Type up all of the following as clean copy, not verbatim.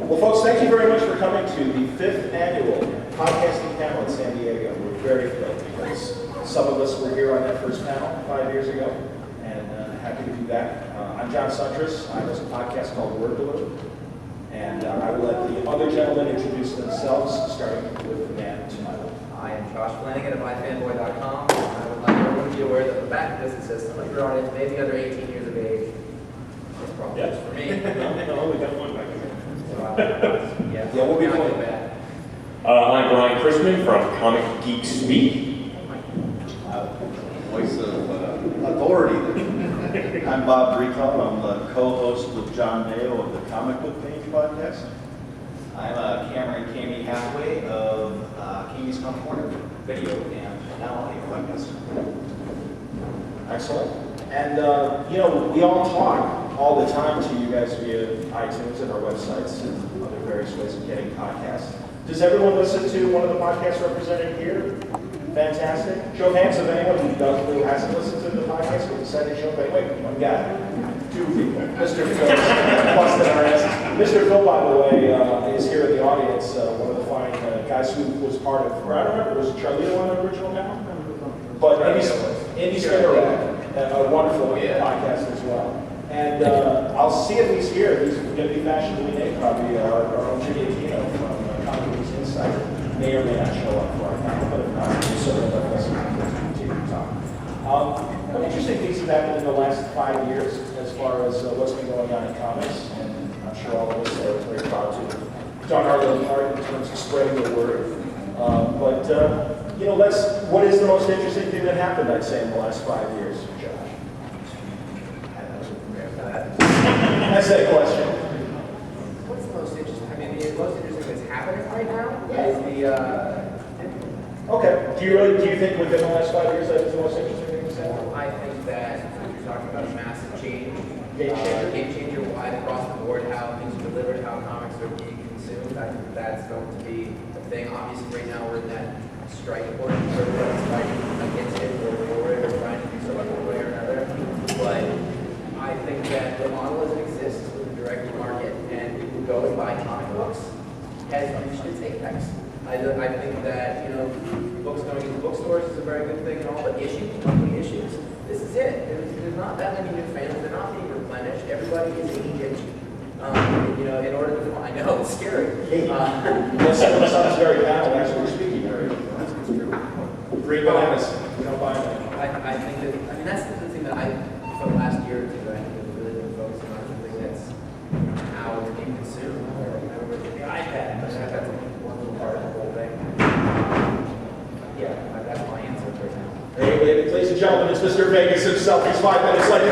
Well, folks, thank you very much for coming to the 5th annual podcasting panel in San Diego. We're very thrilled because some of us were here on that first panel 5 years ago, and happy to be back. I'm John Siuntres. I host a podcast called Word Balloon, and I will let the other gentlemen introduce themselves, starting with the man to my left. I am Josh Flanagan of iFanboy.com. I would like everyone to be aware that the back of this says some of your audience may be under 18 years of age. That's probably just for me. No, we got one back there. Yeah, we'll be going fine. back. I'm Brian Christman from Geek Speak. Voice of authority there. I'm Bob Bretall. I'm the co-host with John Mayo of the Comic Book Page podcast. I'm Cameron Hatheway of Cammy's Corner video and now audio podcast. Excellent. And, we all talk all the time to you guys via iTunes and our websites and other various ways of getting podcasts. Does everyone listen to one of the podcasts represented here? Fantastic. Show of hands of anyone who hasn't listened to the podcast but decided to show up. Wait, one guy. 2 people. Mr. Phil, busted our ass. Mr. Phil, by the way, is here in the audience. One of the fine guys who was part of, I don't remember, was Charlie on the original panel? But Andy Skinner, a wonderful podcast as well. And I'll see if he's here. He's going to be fashionably named, probably our own Jimmy Aquino from Comic Book Insider. May or may not show up for our panel, but if not, we'll certainly let us continue to talk. What interesting things have happened in the last 5 years as far as what's been going on in comics, and I'm sure all of us are very proud to have done our little part in terms of spreading the word. What is the most interesting thing that happened, I'd say, in the last 5 years, Josh? That's that question. What's the most interesting? I mean, the most interesting that's happening right now is Okay. Do you think within the last 5 years that is the most interesting thing that's happened? I think that what you're talking about is massive change. Game Changer wide across the board, how things are delivered, how comics are being consumed. I think that's going to be a thing. Obviously, right now we're in that strike point where everyone's fighting against it or for it or trying to do something one way or another. But I think that the model as it exists with the direct market and people going buy comic books has reached its apex. I think that, books going into bookstores is a very good thing and all, but monthly issues, this is it. There's not that many new fans. They're not being replenished. Everybody is aging. In order to, I know, it's scary. That sounds very bad when actually speaking. Three bananas. We don't buy them. I think that, that's the thing that for the last year or two, I think we've really been focusing on something that's how it's being consumed. With the iPad, that's one little part of the whole thing. Yeah, that's my answer right now. Hey, ladies and gentlemen, it's Mr. Vegas himself. He's 5 minutes late.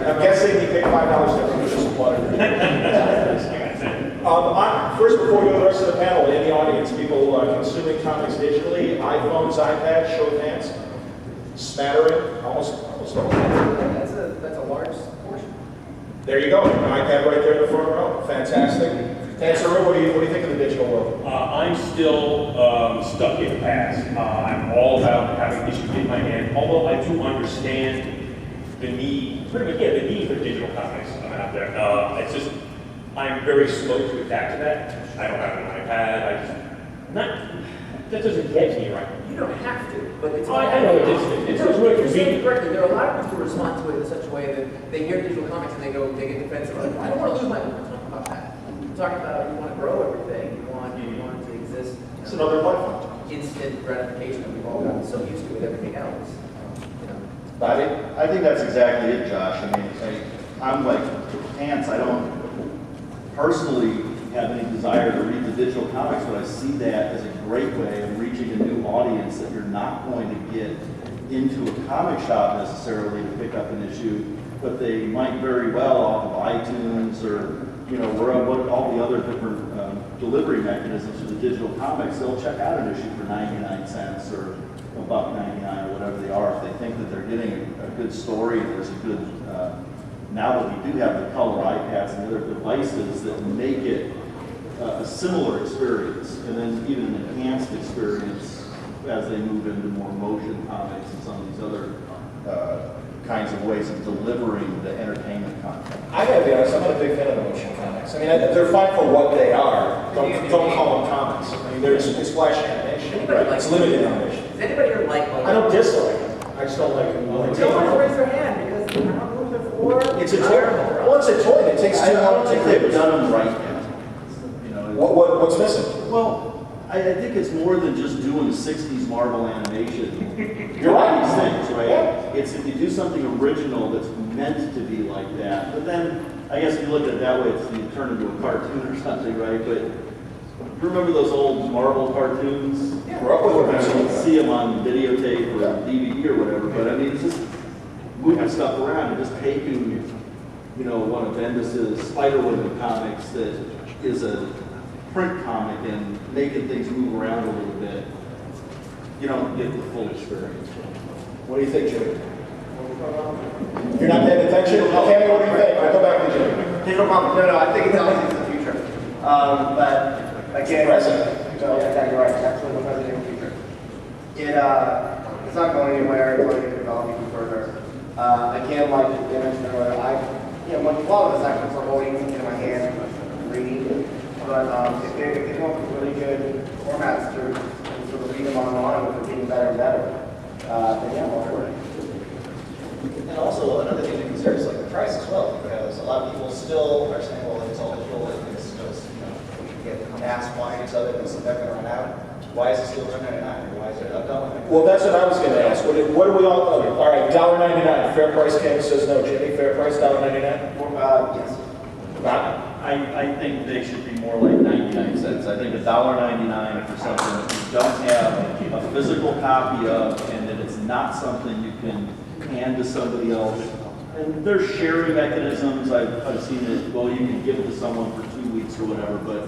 I'm guessing he paid $5 to just water. First, before we go to the rest of the panel, in the audience, people consuming comics digitally, iPhones, iPads, show of hands, smattering, almost all. That's a large portion. There you go, an iPad right there in the front row. Fantastic. Answer, what do you think of the digital world? I'm still stuck in the past. I'm all about having issues in my hand, although I do understand the need, the need for digital comics out there. It's just, I'm very slow to adapt to that. I don't have an iPad. That doesn't get me right. You don't have to, but it's I know it's really you're saying convenient. it correctly. There are a lot of people who respond to it in such a way that they hear digital comics and they get defensive. Like, I don't want to lose my. We're not talking about that. We're talking about you want to grow everything. You want it to exist. It's another platform. Instant gratification that we've all gotten so used to with everything else. I think that's exactly it, Josh. I mean, I'm like pants. I don't personally have any desire to read the digital comics, but I see that as a great way of reaching a new audience that you're not going to get into a comic shop necessarily to pick up an issue, but they might very well off of iTunes or what all the other different delivery mechanisms for the digital comics. They'll check out an issue for 99 cents or $1.99 or whatever they are if they think that they're getting a good story and there's a good. Now that we do have the color iPads and other devices that make it a similar experience, and then even an enhanced experience as they move into more motion comics and some of these other kinds of ways of delivering the entertainment content. I gotta be honest, I'm not a big fan of the motion comics. I mean, they're fine for what they are. Don't call them comics. I mean, there's splash animation. Anybody like- It's limited animation. Does anybody here like I don't dislike them. I just don't like them. No one raise their hand because I don't know who they're for. It's a toy. Well, it's a toy. It takes I too long don't to think create. they've done them right yet. You know, What's missing? well, I think it's more than just doing 60s Marvel animation. You're right. These things, right? Yeah. It's if you do something original that's meant to be like that. But then, I guess if you look at it that way, it's you turn into a cartoon or something, right? But you remember those old Marvel cartoons? Grew up with You them. don't see them on videotape or DVD or whatever, but I mean, it's just moving stuff around and just taking, you know, one of Bendis's Spider-Woman comics that is a print comic and making things move around a little bit. You don't get the full experience. What do you think, Jimmy? You're not paying attention? Cammy, what do you think? I'll go back to Jimmy. No problem. No, I think it's obviously the future. But again, Present. No, yeah, exactly right. Absolutely the present and future. It's not going anywhere. It's going to develop even further. Again, like you mentioned earlier, a lot of the sections are holding in my hand, reading. But if they come up with really good formats to sort of read them online, which are getting better and better, then yeah, I'm all for it. And also, another thing to consider is like the price as well, because a lot of people still are saying, well, it's all digital, it's just, we can get mass quantities of it, and it's never going to run out. Why is it still $1.99? Why is it $1? Well, that's what I was gonna ask. What do we all right, $1.99. Fair price, Cammy says no. Jimmy, fair price, $1.99? Yes. Not? I think they should be more like 99 cents. I think $1.99 for something that you don't have a physical copy of and that it's not something you can hand to somebody else. And there's sharing mechanisms. I've seen it, well, you can give it to someone for 2 weeks or whatever, but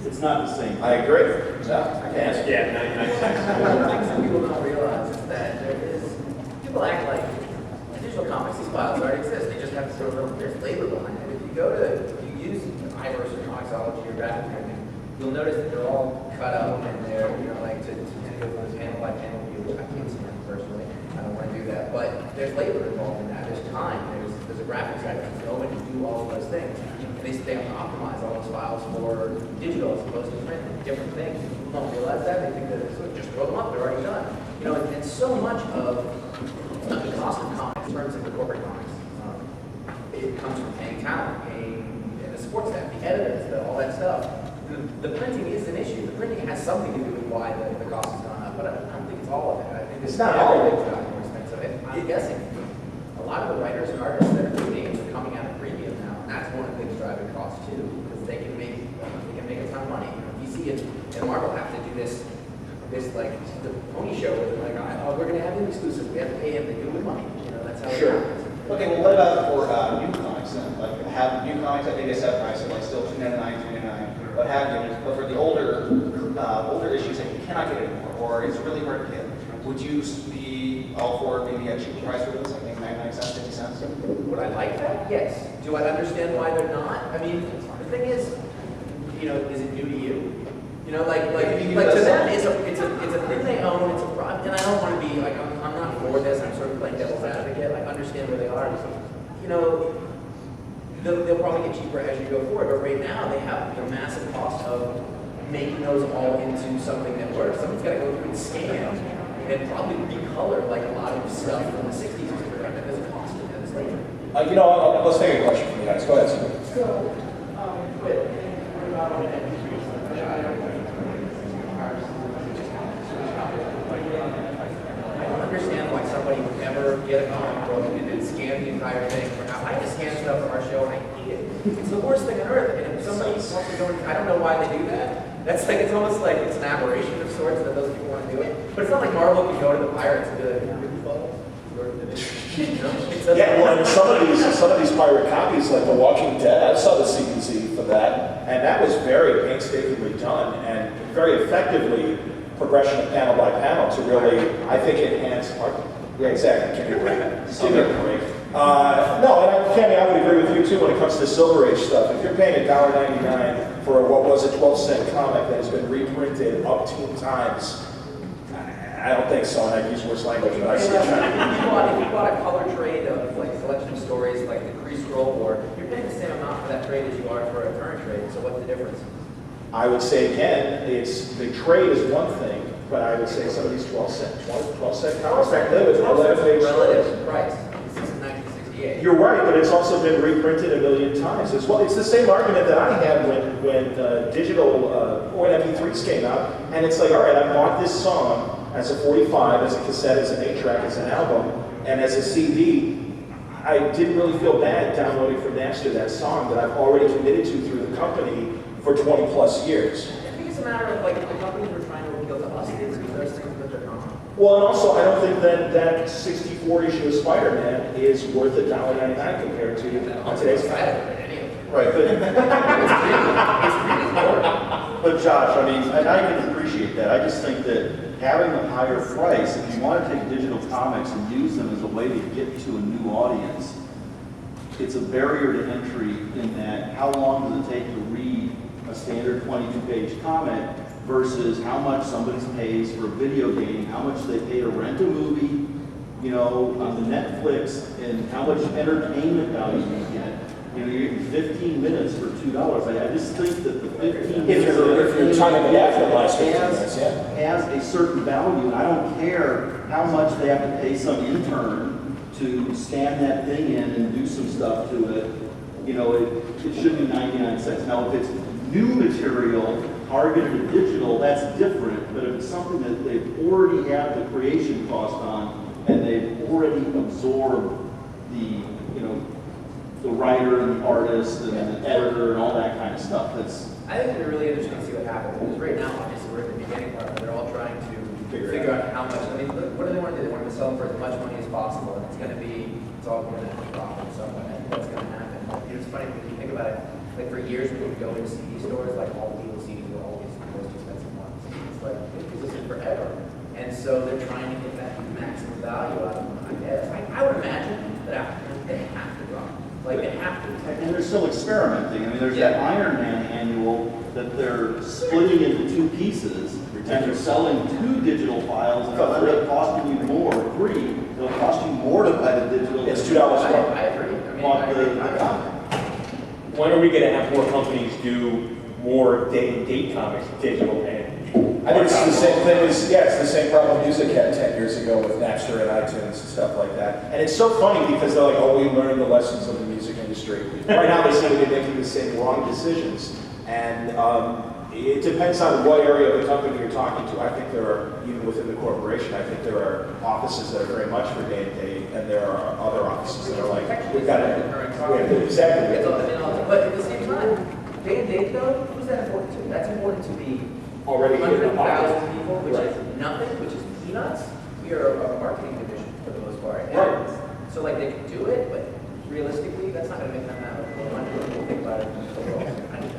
it's not the same. I agree. Yeah, I can ask. Yeah, 99 cents. One of the things that people don't realize is that people act like digital comics, these files already exist. They just have to sort of, there's labor behind it. If you use iVerse or Comixology or graphic printing, you'll notice that they're all cut up and they're, like to go from panel by panel view. I can't see them personally. I don't want to do that. But there's labor involved in that. There's time. There's a graphics guy that can go in and do all of those things. And they have to optimize all those files for digital as opposed to print, different things. People don't realize that. They think that it's just throw them up, they're already done. And so much of the cost of comics, in terms of the corporate comics, it comes from paying talent, paying the support staff, the editors, all that stuff. The printing is an issue. The printing has something to do with why the cost has gone up, but I don't think it's all of it. I think It's not all of it. It's gotten more expensive. I'm guessing a lot of the writers and artists that are doing names are coming out of premium now, and that's one of the things driving costs too, because they can make a ton of money. DC and Marvel have to do this like the pony show where they're like, oh, we're going to have him exclusive. We have to pay him. They do it with money. That's how Sure. it happens. Okay, well, what about for new comics then? Like, have new comics at maybe a set price of like still $2.99, $3.99, what have you, but for the older issues that you cannot get anymore, or it's really hard to get, would you be all for maybe a cheaper price for those, like maybe 99 cents, 50 cents? Would I like that? Yes. Do I understand why they're not? I mean, the thing is, is it new to you? Like to them, it's a thing they own. It's a product, and I don't want to be like I'm not for this. I'm sort of playing devil's advocate. I understand where they are. They'll probably get cheaper as you go forward. But right now, they have the massive cost of making those all into something that works. Someone's got to go through and scan and probably recolor like a lot of stuff from the '60s. There's a cost to that. It's later. Let's take a question from you guys. Go ahead, Steve. I don't understand why somebody would ever get a comic book and then scan the entire thing. I just scan stuff from our show and I hate it. It's the worst thing on earth. And if somebody wants to go, I don't know why they do that. That's like, it's almost like it's an aberration of sorts that those people want to do it. But it's not like Marvel can go to the Pirates and be like, Yeah, well, and some of these pirate copies, like The Walking Dead, I saw the CBC for that, and that was very painstakingly done and very effectively progression of panel by panel to really, I think, enhance. Yeah, exactly. Give me a break. Give me a break. No, and Cammy, I would agree with you too when it comes to Silver Age stuff. If you're paying $1.99 for what was a 12-cent comic that has been reprinted up 10 times, I don't think so, and I use worse language, but I see it. If you bought a color trade of like what's the difference? I would say again, it's, the trade is one thing, but I would say some of these 12 cent comics back then with 11 page Relative stories. price. This is 1968. You're right, but it's also been reprinted a million times as well. It's the same argument that I had when when MP3s came out, and it's like, all right, I bought this song as a 45, as a cassette, as an 8-track, as an album, and as a CD. I didn't really feel bad downloading from Napster that song that I've already committed to through the company for 20 plus years. I think it's a matter of like the companies were trying to appeal to us, they produce those things that they're not. Well, and also, I don't think that 64 issue of Spider-Man is worth $1.99 compared to today's. I haven't read any of it. Right, but, It's really boring. but Josh, I mean, and I can appreciate that. I just think that having a higher price, if you want to take digital comics and use them as a way to get to a new audience, it's a barrier to entry in that how long does it take to read a standard 22-page comic versus how much somebody pays for a video game, how much they pay to rent a movie, you know, on the Netflix, and how much entertainment value you get. You know, you're getting 15 minutes for $2. I just think that the 15 minutes If you're timing it after the last 15 minutes, yeah. has a certain value, and I don't care how much they have to pay some intern to scan that thing in and do some stuff to it. You know, it should be 99 cents. Now, if it's new material targeted to digital, that's different, but if it's something that they've already had the creation cost on, and they've already absorbed the, you know, the writer and the artist and the editor and all that kind of stuff, that's, I think it'd be really interesting to see what happens, because right now, obviously, we're at the beginning part, and they're all trying to figure out how much, I mean, look, what do they want to do? They want to sell them for as much money as possible, and it's all going to profit somewhere, and that's going to happen. Like, it's funny, when you think about it, like for years, when we would go into CD stores, like all the Beatles CDs were always the most expensive ones. It's like, it existed forever. And so they're trying to get that maximum value out of them, I guess. I would imagine that after they have to drop. Like, they have to. and they're still experimenting. I mean, there's that Iron Man annual that they're splitting into two pieces, and they're selling 2 digital files, and instead of costing you more, 3, it'll cost you more to buy the digital. It's than $2 I more. agree. I mean, bought I agree. the comic. When are we going to have more companies do more day-and-date comics, digital and? I think it's the same thing as, yeah, it's the same problem music had 10 years ago with Napster and iTunes and stuff like that. And it's so funny because they're like, oh, we learned the lessons of the music industry. Right now they seem to be making the same wrong decisions. And it depends on what area of the company you're talking to. I think there are, even within the corporation, I think there are offices that are very much for day and date, and there are other offices that are like, we've got to, exactly. It's all, you know, but at the same time, day and date though, who's that important to? That's important to the Already in the 100,000 pocket. people, which Right. is nothing, which is peanuts. We are a marketing division for the most part. And Right. so like they can do it, but realistically, that's not going to make them that much more money when you think about it overall. I think.